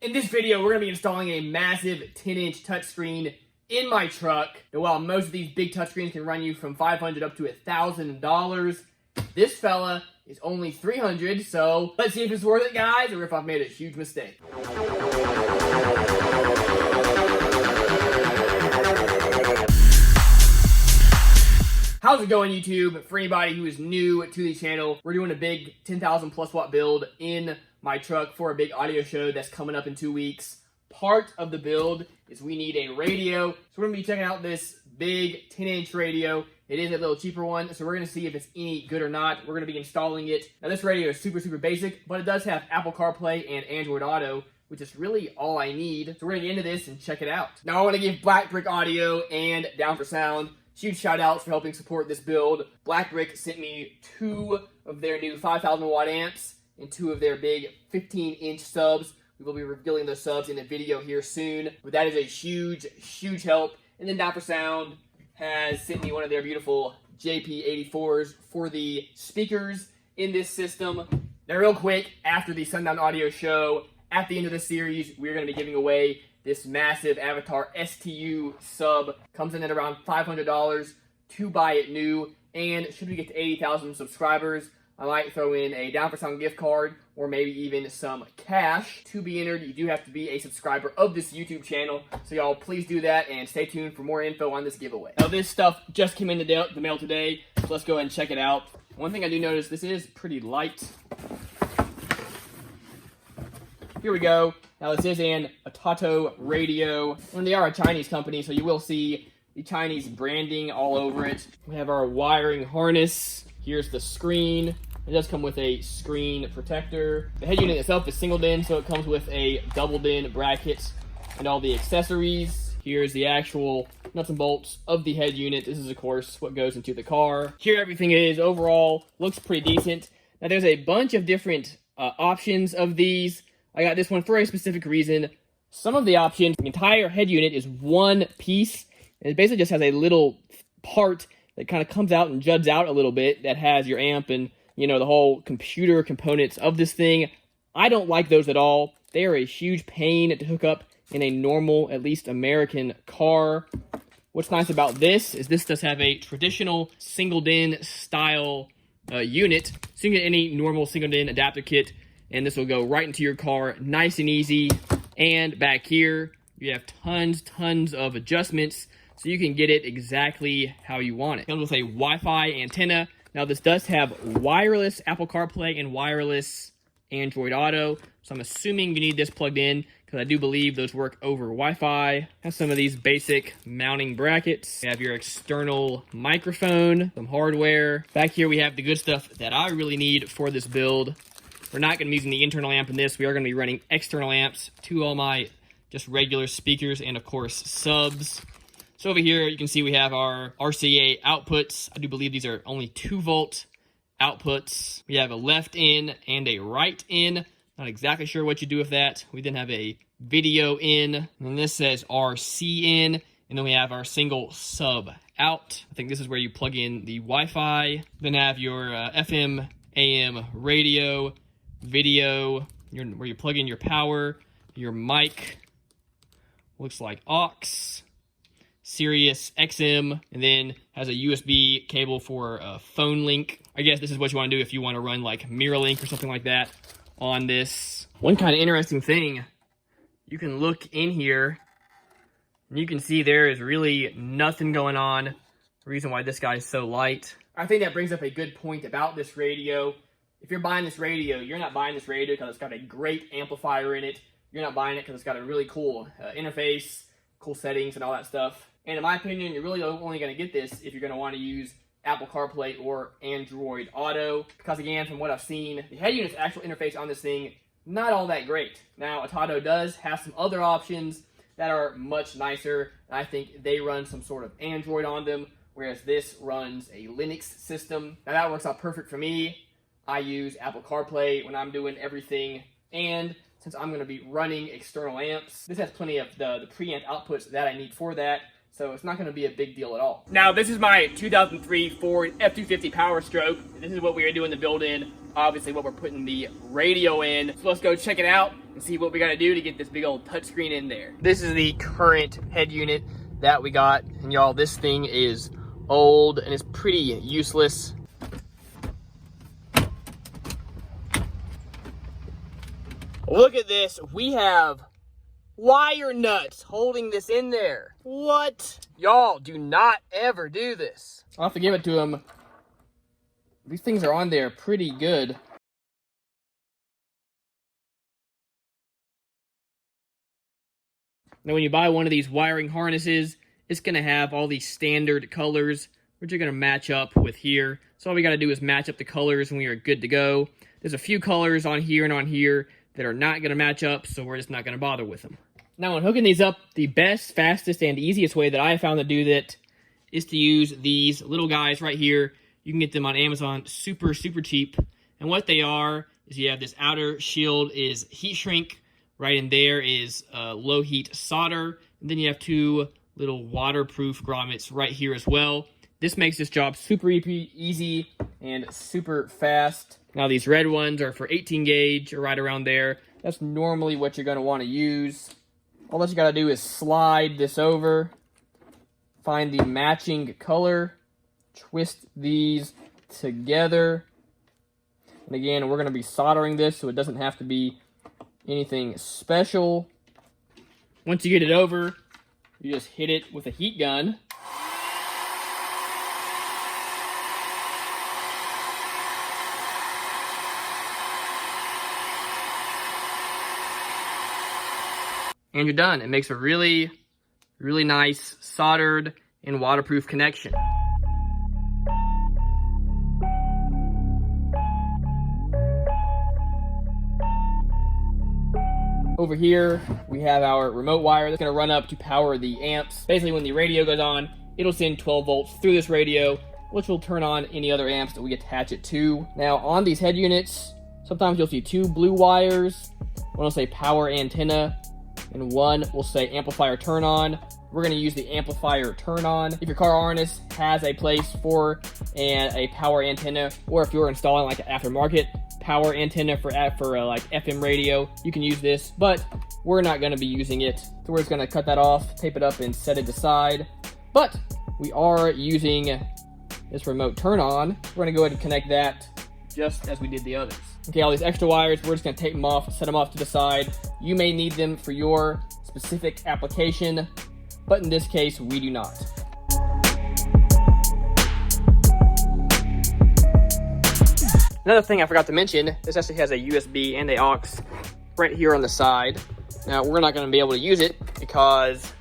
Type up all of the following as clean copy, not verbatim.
In this video, we're going to be installing a massive 10-inch touchscreen in my truck. And while most of these big touchscreens can run you from $500 up to $1,000, this fella is only $300. So let's see if it's worth it, guys, or if I've made a huge mistake. How's it going, YouTube? For anybody who is new to the channel, we're doing a big 10,000 plus watt build in my truck for a big audio show that's coming up in 2 weeks. Part of the build is we need a radio. So we're gonna be checking out this big 10-inch radio. It is a little cheaper one, so we're gonna see if it's any good or not. We're gonna be installing it. Now this radio is super basic, but it does have Apple CarPlay and Android Auto, which is really all I need. So we're gonna get into this and check it out. Now I wanna give Black Brick Audio and Down for Sound huge shout outs for helping support this build. Black Brick sent me 2 of their new 5,000 watt amps and 2 of their big 15-inch subs. We will be revealing those subs in a video here soon, but that is a huge help. And then Down for Sound has sent me one of their beautiful JP84s for the speakers in this system. Now real quick, after the Sundown Audio show, at the end of the series, we're going to be giving away this massive Avatar STU sub. Comes in at around $500 to buy it new, and should we get to 80,000 subscribers, I might throw in a Down for Sound gift card or maybe even some cash. To be entered, you do have to be a subscriber of this YouTube channel, so y'all please do that and stay tuned for more info on this giveaway. Now this stuff just came in the mail today, so let's go ahead and check it out. One thing I do notice, this is pretty light. Here we go. Now this is an ATOTO radio, and they are a Chinese company, so you will see the Chinese branding all over it. We have our wiring harness. Here's the screen. It does come with a screen protector. The head unit itself is singled in, so it comes with a doubled in bracket and all the accessories. Here's the actual nuts and bolts of the head unit. This is, of course, what goes into the car. Here everything is overall, looks pretty decent. Now there's a bunch of different options of these. I got this one for a specific reason. Some of the options, the entire head unit is one piece, and it basically just has a little part that kind of comes out and juts out a little bit that has your amp and, you know, the whole computer components of this thing. I don't like those at all. They are a huge pain to hook up in a normal, at least American car. What's nice about this is this does have a traditional singled-in style unit, so you can get any normal singled-in adapter kit, and this will go right into your car, nice and easy. And back here, you have tons of adjustments, so you can get it exactly how you want it. It comes with a Wi-Fi antenna. Now this does have wireless Apple CarPlay and wireless Android Auto, so I'm assuming you need this plugged in, because I do believe those work over Wi-Fi. Has some of these basic mounting brackets. You have your external microphone, some hardware. Back here we have the good stuff that I really need for this build. We're not going to be using the internal amp in this. We are going to be running external amps to all my just regular speakers and, of course, subs. So over here, you can see we have our RCA outputs. I do believe these are only 2-volt outputs. We have a left in and a right in. Not exactly sure what you do with that. We then have a video in. And this says RC in. And then we have our single sub out. I think this is where you plug in the Wi-Fi. Then have your FM, AM radio, video, where you plug in your power, your mic, looks like aux, Sirius XM, and then has a USB cable for a phone link. I guess this is what you want to do if you want to run like MirrorLink or something like that on this. One kind of interesting thing, you can look in here and you can see there is really nothing going on. The reason why this guy is so light. I think that brings up a good point about this radio. If you're buying this radio, you're not buying this radio because it's got a great amplifier in it. You're not buying it because it's got a really cool interface, cool settings, and all that stuff. And in my opinion, you're really only going to get this if you're going to want to use Apple CarPlay or Android Auto. Because again, from what I've seen, the head unit's actual interface on this thing, not all that great. Now, ATOTO does have some other options that are much nicer. I think they run some sort of Android on them, whereas this runs a Linux system. Now that works out perfect for me. I use Apple CarPlay when I'm doing everything, and since I'm going to be running external amps, this has plenty of the preamp outputs that I need for that, so it's not going to be a big deal at all. Now, this is my 2003 Ford F-250 Power Stroke. This is what we are doing the build in, obviously what we're putting the radio in. So let's go check it out and and see what we gotta do to get this big old touchscreen in there. This is the current head unit that we got, and y'all, this thing is old and it's pretty useless. Look at this, we have wire nuts holding this in there. What? Y'all, do not ever do this. I'll have to give it to him. These things are on there pretty good. Now when you buy one of these wiring harnesses, it's gonna have all these standard colors, which are gonna match up with here. So all we gotta do is match up the colors and we are good to go. There's a few colors on here and on here that are not gonna match up, so we're just not gonna bother with them. Now when hooking these up, the best, fastest, and easiest way that I have found to do that is to use these little guys right here. You can get them on Amazon super, super cheap. And what they are is you have this outer shield is heat shrink. Right in there is low heat solder. And then you have two little waterproof grommets right here as well. This makes this job super easy and super fast. Now these red ones are for 18 gauge or right around there. That's normally what you're gonna wanna use. All that you gotta do is slide this over, find the matching color, twist these together. And again, we're gonna be soldering this so it doesn't have to be anything special. Once you get it over, you just hit it with a heat gun. And you're done. It makes a really, really nice soldered and waterproof connection. Over here, we have our remote wire that's gonna run up to power the amps. Basically, when the radio goes on, it'll send 12 volts through this radio, which will turn on any other amps that we attach it to. Now, on these head units, sometimes you'll see two blue wires. One will say power antenna, and one will say amplifier turn on. We're gonna use the amplifier turn on. If your car harness has a place for a power antenna, or if you're installing like an aftermarket power antenna for like FM radio, you can use this, but we're not gonna be using it. So we're just gonna cut that off, tape it up, and set it aside. But we are using this remote turn on. We're gonna go ahead and connect that just as we did the others. Okay, all these extra wires, we're just gonna tape them off, set them off to the side. You may need them for your specific application, but in this case, we do not. Another thing I forgot to mention, this actually has a USB and a aux right here on the side. Now, we're not gonna be able to use it because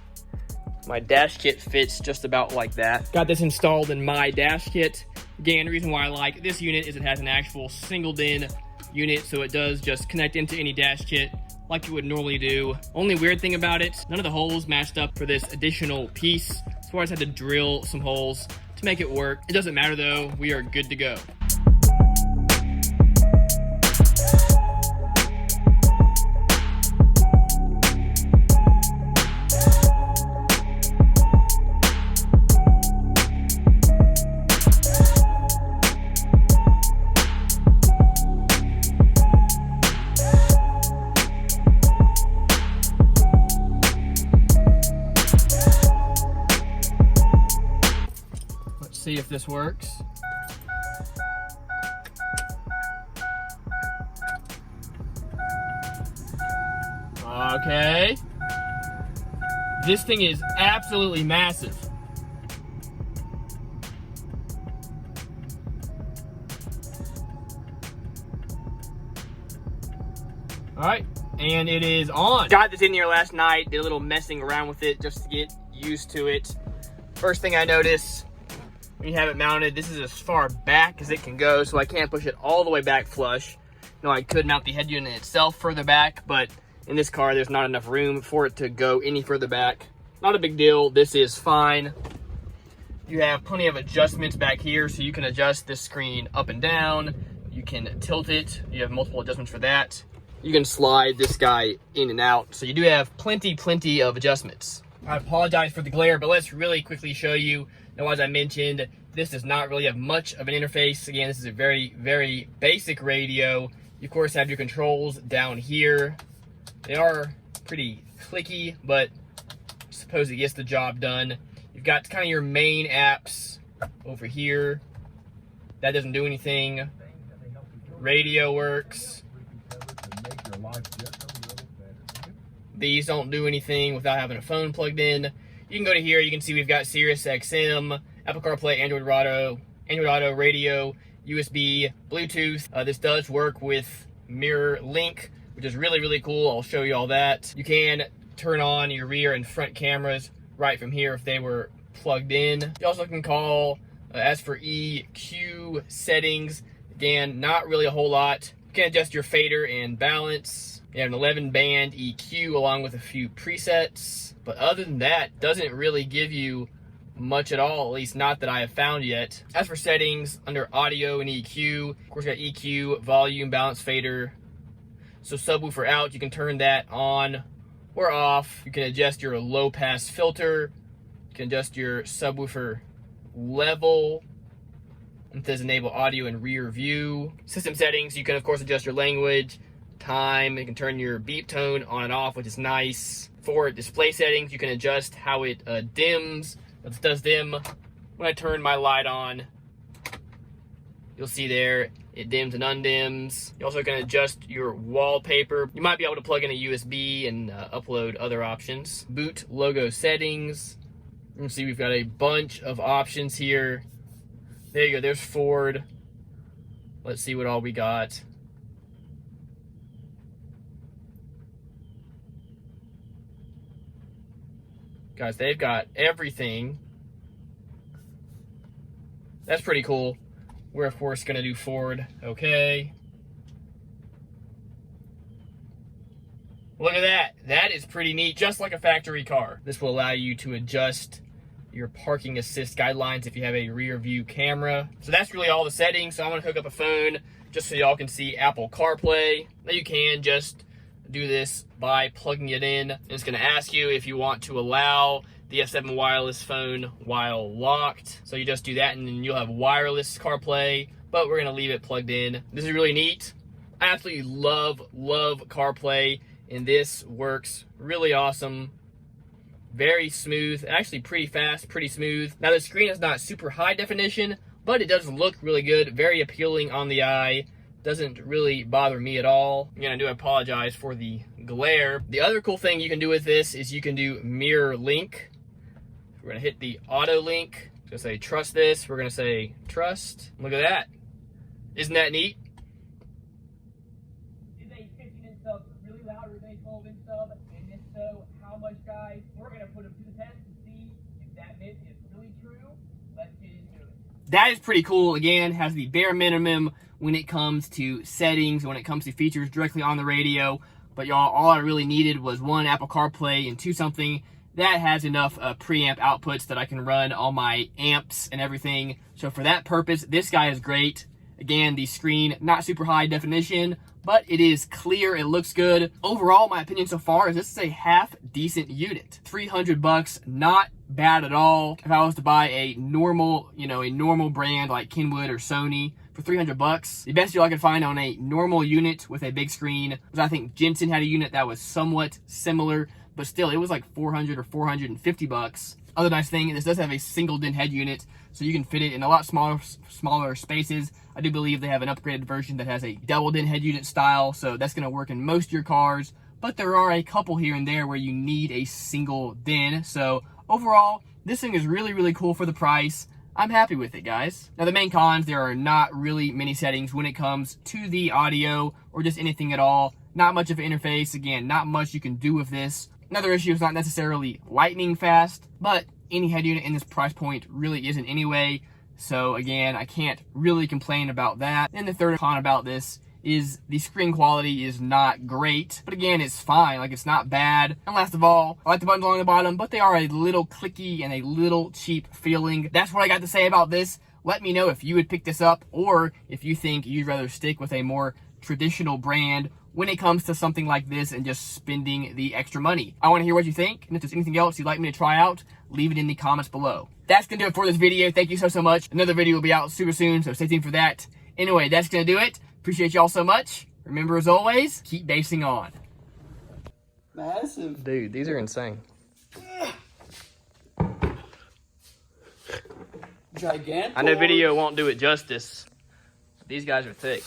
my dash kit fits just about like that. Got this installed in my dash kit. Again, the reason why I like this unit is it has an actual singled-in unit, so it does just connect into any dash kit like you would normally do. Only weird thing about it, none of the holes matched up for this additional piece, so I just had to drill some holes to make it work. It doesn't matter though, we are good to go. See if this works. Okay. This thing is absolutely massive. All right, and it is on. Got this in here last night, did a little messing around with it just to get used to it. First thing I noticed, when you have it mounted, this is as far back as it can go, so I can't push it all the way back flush. You know, I could mount the head unit itself further back, but in this car, there's not enough room for it to go any further back. Not a big deal, this is fine. You have plenty of adjustments back here, so you can adjust this screen up and down. You can tilt it, you have multiple adjustments for that. You can slide this guy in and out, so you do have plenty of adjustments. I apologize for the glare, but let's really quickly show you. Now, as I mentioned, this does not really have much of an interface. Again, this is a very basic radio. You, of course, have your controls down here. They are pretty clicky, but I suppose it gets the job done. You've got kind of your main apps over here. That doesn't do anything. Radio works. These don't do anything without having a phone plugged in. You can go to here, you can see we've got Sirius XM, Apple CarPlay, Android Auto, radio, USB, Bluetooth. This does work with mirror link, which is really, really cool. I'll show you all that. You can turn on your rear and front cameras right from here if they were plugged in. You also can call, as for EQ settings, again, not really a whole lot. You can adjust your fader and balance. You have an 11-band EQ along with a few presets. But other than that, doesn't really give you much at all, at least not that I have found yet. As for settings, under audio and EQ, of course you got EQ, volume, balance, fader. So subwoofer out, you can turn that on or off. You can adjust your low pass filter. You can adjust your subwoofer level. It says enable audio and rear view. System settings, you can of course adjust your language, time. You can turn your beep tone on and off, which is nice. For display settings, you can adjust how it dims. It does dim. When I turn my light on, you'll see there it dims and undims. You also can adjust your wallpaper. You might be able to plug in a USB and upload other options. Boot logo settings. You can see we've got a bunch of options here. There you go, there's Ford. Let's see what all we got. Guys, they've got everything. That's pretty cool. We're of course gonna do Ford, okay. Look at that, that is pretty neat, just like a factory car. This will allow you to adjust your parking assist guidelines if you have a rear view camera. So that's really all the settings. So I'm gonna hook up a phone just so y'all can see Apple CarPlay. Now you can just do this by plugging it in. It's gonna ask you if you want to allow the F7 wireless phone while locked. So you just do that and then you'll have wireless CarPlay, but we're gonna leave it plugged in. This is really neat. I absolutely love CarPlay, and this works really awesome. Very smooth, actually pretty fast, pretty smooth. Now the screen is not super high definition, but it does look really good, very appealing on the eye. Doesn't really bother me at all. Again, I do apologize for the glare. The other cool thing you can do with this is you can do mirror link. We're gonna hit the auto link. It's gonna say trust this. We're gonna say trust. Look at that. Isn't that neat? Is a 15-inch sub really loud or is a 12-inch sub? And if so, how much, guys? We're gonna put them to the test to see if that myth is really true. Let's get into it. That is pretty cool. Again, has the bare minimum when it comes to settings, when it comes to features directly on the radio. But y'all, all I really needed was one, Apple CarPlay, and two, something that has enough preamp outputs that I can run all my amps and everything. So for that purpose, this guy is great. Again, the screen, not super high definition, but it is clear, it looks good. Overall, my opinion so far is this is a half decent unit. $300, not bad at all. If I was to buy a normal, a normal brand like Kenwood or Sony for $300, the best deal I could find on a normal unit with a big screen was, I think Jensen had a unit that was somewhat similar, but still it was like $400 or $450. Other nice thing, this does have a single DIN head unit, so you can fit it in a lot smaller spaces. I do believe they have an upgraded version that has a double DIN head unit style, so that's gonna work in most of your cars, but there are a couple here and there where you need a single DIN. So overall, this thing is really, really cool for the price. I'm happy with it, guys. Now the main cons, there are not really many settings when it comes to the audio or just anything at all. Not much of an interface. Again, not much you can do with this. Another issue is not necessarily lightning fast, but any head unit in this price point really isn't anyway. So again, I can't really complain about that. And the third con about this is the screen quality is not great, but again, it's fine. Like, it's not bad. And last of all, I like the buttons along the bottom, but they are a little clicky and a little cheap feeling. That's what I got to say about this. Let me know if you would pick this up, or if you think you'd rather stick with a more traditional brand when it comes to something like this and just spending the extra money. I want to hear what you think, and if there's anything else you'd like me to try out, leave it in the comments below. That's gonna do it for this video. Thank you so much. Another video will be out super soon, so stay tuned for that. Anyway, that's gonna do it. Appreciate y'all so much. Remember, as always, keep basing on. Massive. Dude, these are insane. Gigantic. I know video won't do it justice. These guys are thick.